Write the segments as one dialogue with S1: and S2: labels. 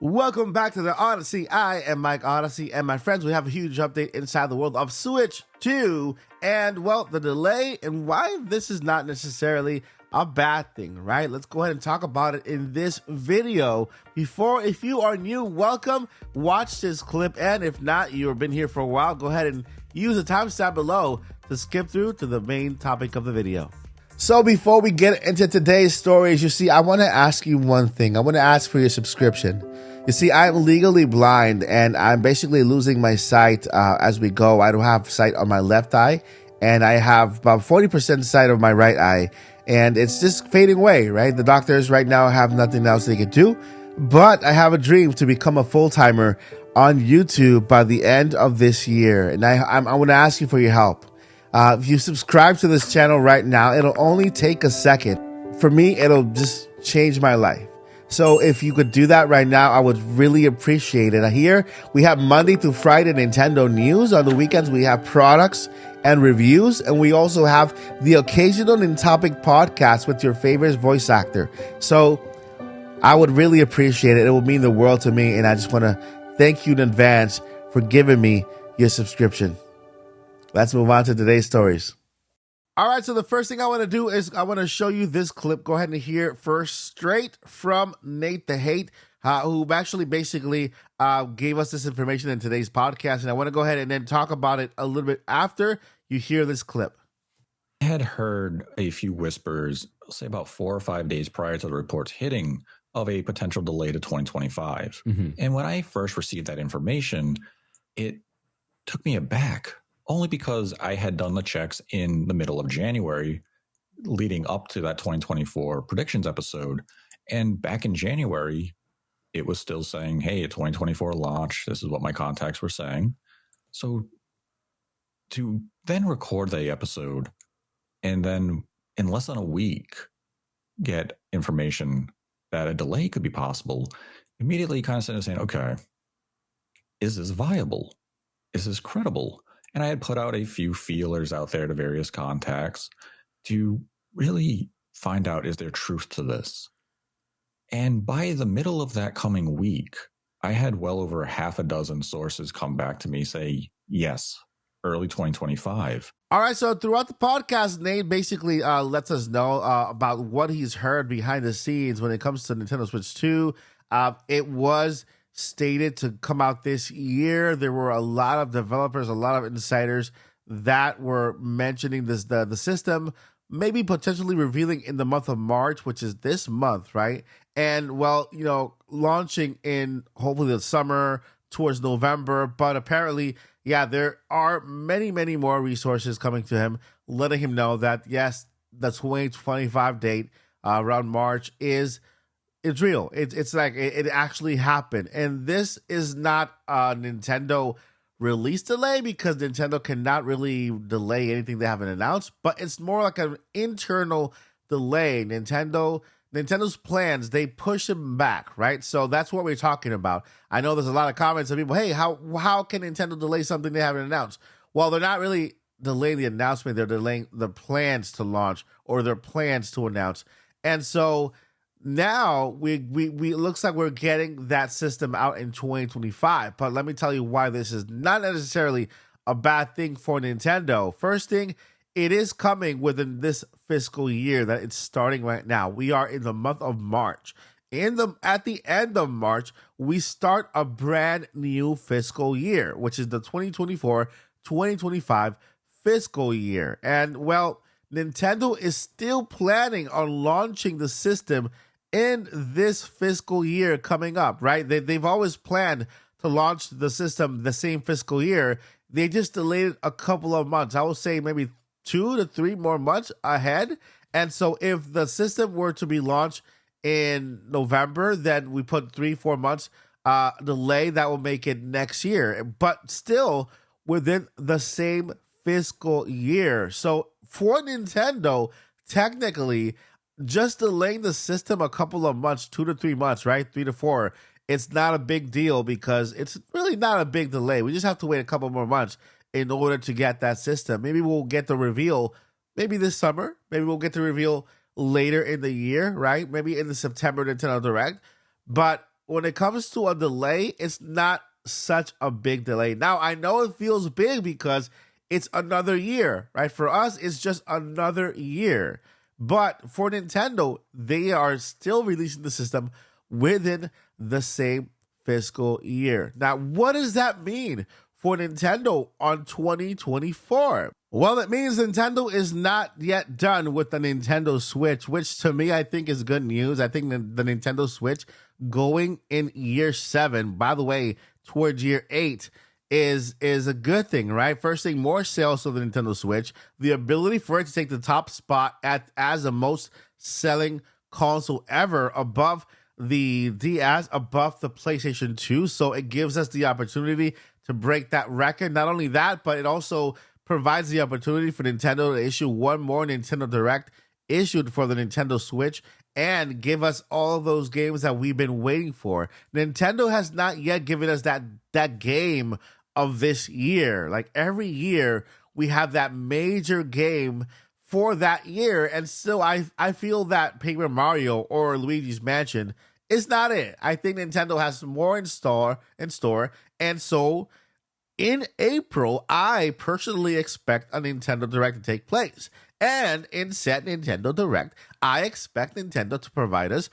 S1: Welcome back to the Odyssey. I am Mike Odyssey, and my friends, we have a huge update inside the world of Switch 2, and well, the delay and why this is not necessarily a bad thing, right? Let's go ahead and talk about it in this video. If you are new, welcome, watch this clip, and if not, you've been here for a while, go ahead and use the timestamp below to skip through to the main topic of the video. So before we get into today's stories, you see, I want to ask you one thing. I want to ask for your subscription. You see, I'm legally blind and I'm basically losing my sight as we go. I don't have sight on my left eye and I have about 40% sight of my right eye and it's just fading away, right? The doctors right now have nothing else they can do, but I have a dream to become a full-timer on YouTube by the end of this year. And I want to ask you for your help. If you subscribe to this channel right now, it'll only take a second. For me, it'll just change my life. So if you could do that right now, I would really appreciate it. Here we have Monday through Friday Nintendo news. On the weekends, we have products and reviews. And we also have the occasional in-topic podcast with your favorite voice actor. So I would really appreciate it. It would mean the world to me. And I just want to thank you in advance for giving me your subscription. Let's move on to today's stories. All right, so the first thing I want to do is I want to show you this clip. Go ahead and hear it first, straight from Nate the Hate, who actually basically gave us this information in today's podcast. And I want to go ahead and then talk about it a little bit after you hear this clip.
S2: I had heard a few whispers, I'll say about 4 or 5 days prior to the reports hitting, of a potential delay to 2025. And when I first received that information, it took me aback. Only because I had done the checks in the middle of January leading up to that 2024 predictions episode. And back in January, it was still saying, hey, a 2024 launch. This is what my contacts were saying. So to then record the episode and then in less than a week get information that a delay could be possible, immediately kind of started saying, okay, is this viable? Is this credible? And I had put out a few feelers out there to various contacts to really find out, is there truth to this? And by the middle of that coming week, I had well over half a dozen sources come back to me say, yes, early 2025.
S1: All right, so throughout the podcast, Nate basically lets us know about what he's heard behind the scenes when it comes to Nintendo Switch 2. It was stated to come out this year. There were a lot of developers, a lot of insiders that were mentioning this the system maybe potentially revealing in the month of March, which is this month, right? And well, you know, launching in hopefully the summer towards November, but apparently, yeah, there are many more resources coming to him, letting him know that yes, the 2025 date around March it's real. It's like it actually happened. And this is not a Nintendo release delay because Nintendo cannot really delay anything they haven't announced, but it's more like an internal delay. Nintendo's plans, they push them back, right? So that's what we're talking about. I know there's a lot of comments of people, hey, how can Nintendo delay something they haven't announced? Well, they're not really delaying the announcement. They're delaying the plans to launch or their plans to announce. And so now we looks like we're getting that system out in 2025. But let me tell you why this is not necessarily a bad thing for Nintendo. First thing, it is coming within this fiscal year that it's starting right now. We are in the month of March. At the end of March, we start a brand new fiscal year, which is the 2024-2025 fiscal year. And well, Nintendo is still planning on launching the system in this fiscal year coming up, right? They've always planned to launch the system the same fiscal year. They just delayed it a couple of months. I would say maybe 2 to 3 more months ahead. And so if the system were to be launched in November, then we put 3-4 months delay. That will make it next year, but still within the same fiscal year. So for Nintendo, technically, just delaying the system a couple of months, 2 to 3 months, right? 3 to 4, it's not a big deal because it's really not a big delay. We just have to wait a couple more months in order to get that system. Maybe we'll get the reveal maybe this summer. Maybe we'll get the reveal later in the year, right? Maybe in the September Nintendo Direct. But when it comes to a delay, it's not such a big delay. Now, I know it feels big because it's another year, right? For us, it's just another year. But for Nintendo, they are still releasing the system within the same fiscal year. Now, what does that mean for Nintendo on 2024? Well, it means Nintendo is not yet done with the Nintendo Switch, which to me, I think is good news. I think the Nintendo Switch going in year 7, by the way, towards year 8, is a good thing, right? First thing, more sales of the Nintendo Switch, the ability for it to take the top spot as the most selling console ever, above the DS, above the PlayStation 2. So it gives us the opportunity to break that record. Not only that, but it also provides the opportunity for Nintendo to issue one more Nintendo Direct issued for the Nintendo Switch and give us all of those games that we've been waiting for. Nintendo has not yet given us that game of this year. Like every year we have that major game for that year, and still I feel that Paper Mario or Luigi's Mansion is not it. I think Nintendo has more in store, and so in April, I personally expect a Nintendo Direct to take place. And in said Nintendo Direct, I expect Nintendo to provide us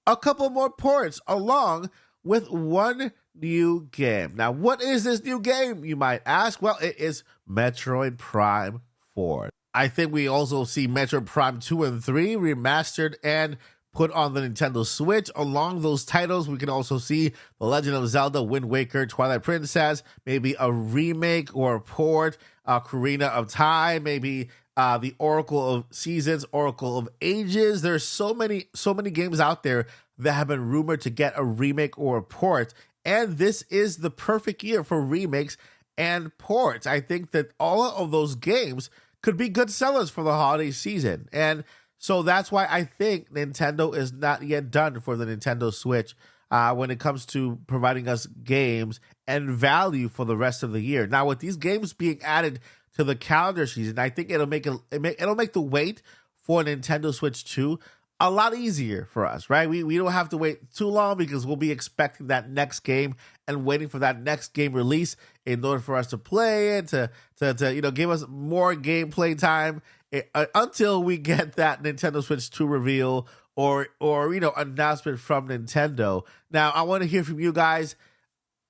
S1: a couple more ports along with one new game. Now, what is this new game, you might ask? Well, it is Metroid Prime 4. I think we also see Metroid Prime 2 and 3 remastered and put on the Nintendo Switch. Along those titles, we can also see The Legend of Zelda, Wind Waker, Twilight Princess, maybe a remake or a port, Ocarina of Time, maybe the Oracle of Seasons, Oracle of Ages. There's so many games out there that have been rumored to get a remake or a port, and this is the perfect year for remakes and ports. I think that all of those games could be good sellers for the holiday season, and so that's why I think Nintendo is not yet done for the Nintendo Switch when it comes to providing us games and value for the rest of the year. Now, with these games being added to the calendar season, I think it'll make the wait for Nintendo Switch 2 a lot easier for us, right? We don't have to wait too long because we'll be expecting that next game and waiting for that next game release in order for us to play it, to give us more gameplay time until we get that Nintendo Switch 2 reveal or announcement from Nintendo. Now, I want to hear from you guys.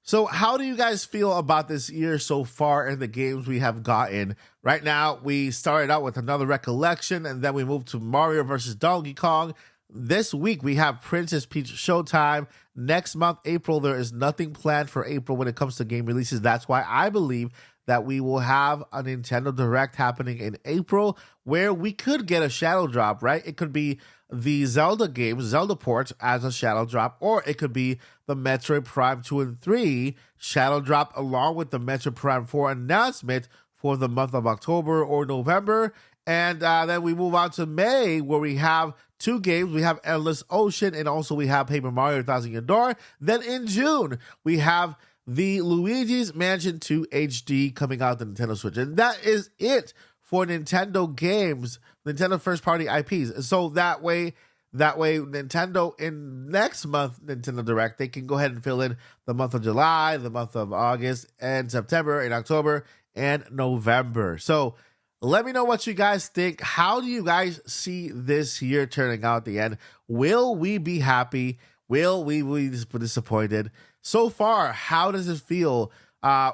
S1: So how do you guys feel about this year so far and the games we have gotten? Right now, we started out with another Recollection, and then we moved to Mario vs. Donkey Kong. This week, we have Princess Peach Showtime. Next month, April, there is nothing planned for April when it comes to game releases. That's why I believe that we will have a Nintendo Direct happening in April where we could get a shadow drop, right? It could be the Zelda games, Zelda ports as a shadow drop, or it could be the Metroid Prime 2 and 3 shadow drop along with the Metroid Prime 4 announcement for the month of October or November. And then we move on to May where we have two games. We have Endless Ocean and also we have Paper Mario 1000 Year Door. Then in June, we have the Luigi's Mansion 2 HD coming out the Nintendo Switch. And that is it for Nintendo games, Nintendo first-party IPs. So that way Nintendo in next month Nintendo Direct, they can go ahead and fill in the month of July, the month of August, and September, and October, and November. So let me know what you guys think. How do you guys see this year turning out at the end? Will we be happy? Will we be disappointed? So far, how does it feel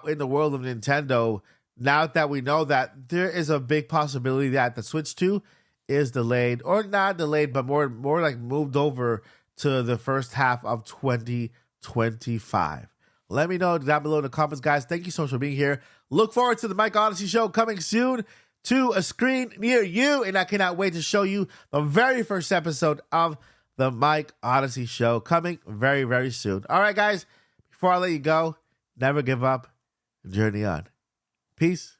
S1: in the world of Nintendo now that we know that there is a big possibility that the Switch 2 is delayed, or not delayed, but more like moved over to the first half of 2025? Let me know down below in the comments, guys. Thank you so much for being here. Look forward to the Mike Odyssey show coming soon to a screen near you, and I cannot wait to show you the very first episode of the Mike Odyssey show coming very, very soon. All right, guys, before I let you go, never give up, journey on. Peace.